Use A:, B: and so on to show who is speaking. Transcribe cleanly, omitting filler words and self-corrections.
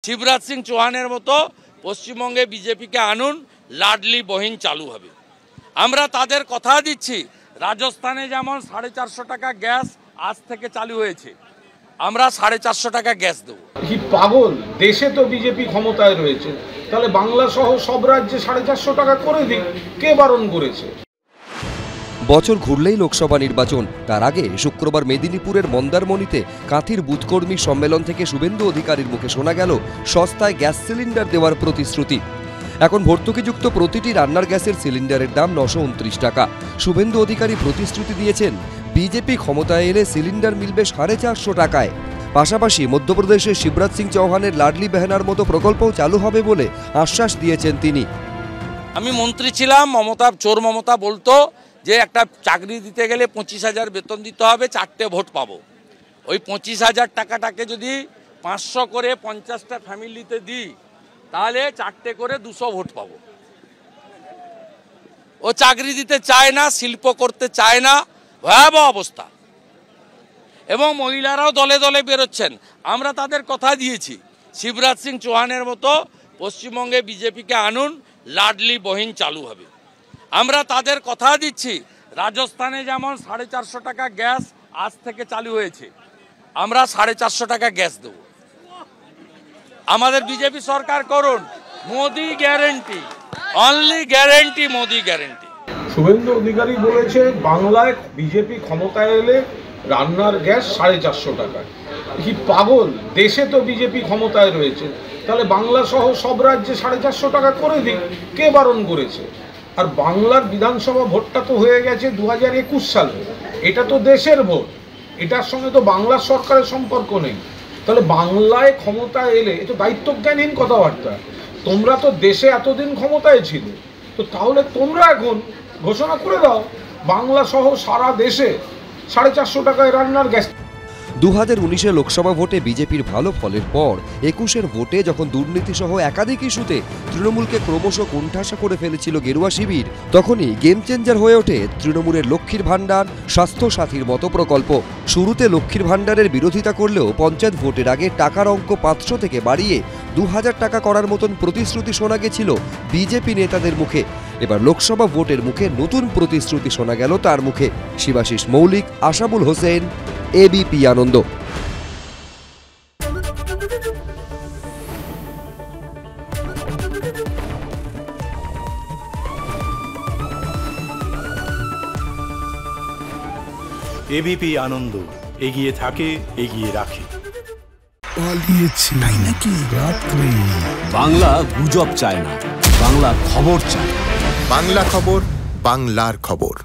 A: শিবরাজ সিং চৌহানের মতো পশ্চিমবঙ্গে বিজেপিকে আনুন, লাডলি বহিন চালু হবে। আমরা তাদের কথা দিচ্ছি, রাজস্থানে যেমন 450 টাকা গ্যাস আজ থেকে চালু হয়েছে, আমরা 450 টাকা গ্যাস দেবো।
B: কি পাগল, দেশে তো বিজেপি ক্ষমতায় রয়েছে, তাহলে বাংলা সহ সব রাজ্যে 450 টাকা করে দিক, কে বারণ করেছে?
C: বছর ঘুরলেই লোকসভা নির্বাচন, তার আগে শুক্রবার মেদিনীপুরের মন্দারমণিতে কাঁথির বুথকর্মী সম্মেলন থেকে শুভেন্দু অধিকারীর মুখে শোনা গেল সস্তায় গ্যাস সিলিন্ডার দেওয়ার প্রতিশ্রুতি। এখন ভর্তুকিযুক্ত প্রতিটি রান্নার গ্যাসের সিলিন্ডারের দাম 929 টাকা। শুভেন্দু অধিকারী প্রতিশ্রুতি দিয়েছেন, বিজেপি ক্ষমতায় এলে সিলিন্ডার মিলবে 450 টাকায়। পাশাপাশি মধ্যপ্রদেশের শিবরাজ সিং চৌহানের লাডলি বেহনার মতো প্রকল্পও চালু হবে বলে আশ্বাস দিয়েছেন তিনি।
A: আমি মন্ত্রী ছিলাম, মমতা বলতো যে একটা চাকরি দিতে গেলে 25,000 বেতন দিতে হবে, 4টে ভোট পাবো। ওই 25,000 টাকাটাকে যদি 500 করে 50টা ফ্যামিলিতে দিই, তাহলে 4টে করে 200 ভোট পাবো। ও চাকরি দিতে চায় না, শিল্প করতে চায় না, ভয়াবহ অবস্থা। এবং মহিলারাও দলে দলে বেরোচ্ছেন। আমরা তাদের কথা দিয়েছি, শিবরাজ সিং চৌহানের মতো পশ্চিমবঙ্গে বিজেপিকে আনুন, লাডলি বহিন চালু হবে। আমরা তাদের কথা দিচ্ছি, রাজস্থানে যেমন 450 টাকা গ্যাস আজ থেকে চালু হয়েছে, আমরা 450 টাকা গ্যাস দেব। আমাদের বিজেপি সরকার করুন, Modi guarantee, only guarantee, Modi guarantee.
B: Suvendu Adhikari বলেছে বাংলায় বিজেপি ক্ষমতায় এলে রান্নার গ্যাস 450 টাকা। কি পাগল, দেশে তো বিজেপি ক্ষমতায় রয়েছে, তাহলে বাংলা সহ সব রাজ্যে 450 টাকা করে দিক, কে বারণ করেছে? আর বাংলার বিধানসভা ভোটটা তো হয়ে গেছে 2021 সালে, এটা তো দেশের ভোট, এটার সঙ্গে তো বাংলার সরকারের সম্পর্ক নেই। তাহলে বাংলায় ক্ষমতায় এলে এ তো দায়িত্বজ্ঞানহীন কথাবার্তা। তোমরা তো দেশে এতদিন ক্ষমতায় ছিলে, তো তাহলে তোমরা এখন ঘোষণা করে দাও বাংলা সহ সারা দেশে 450 টাকায় রান্নার গ্যাস।
C: 2019 লোকসভা ভোটে বিজেপির ভালো ফলের পর 21-এর ভোটে যখন দুর্নীতি সহ একাধিক ইস্যুতে তৃণমূলকে ক্রমশ কোণঠাসা করে ফেলেছিল গেরুয়া শিবির, তখনই গেম চেঞ্জার হয়ে ওঠে তৃণমূলের লক্ষ্মীর ভাণ্ডার, স্বাস্থ্য সাথীর মতো প্রকল্প। শুরুতে লক্ষ্মীর ভাণ্ডারের বিরোধিতা করলেও পঞ্চায়েত ভোটের আগে টাকার অঙ্ক 500 থেকে বাড়িয়ে 2000 টাকা করার মতন প্রতিশ্রুতি শোনা গেছিল বিজেপি নেতাদের মুখে। এবার লোকসভা ভোটের মুখে নতুন প্রতিশ্রুতি শোনা গেল তার মুখে। শিবাশিস মৌলিক, আশাবুল হোসেন, এবিপি আনন্দ।
D: এবিপি আনন্দ, এগিয়ে থাকে, এগিয়ে রাখে।
E: পালিয়েছে তাই নাকি? রাত্রে
F: বাংলা গুজব চায় না, বাংলা খবর চায়।
E: বাংলা খবর, বাংলার খবর।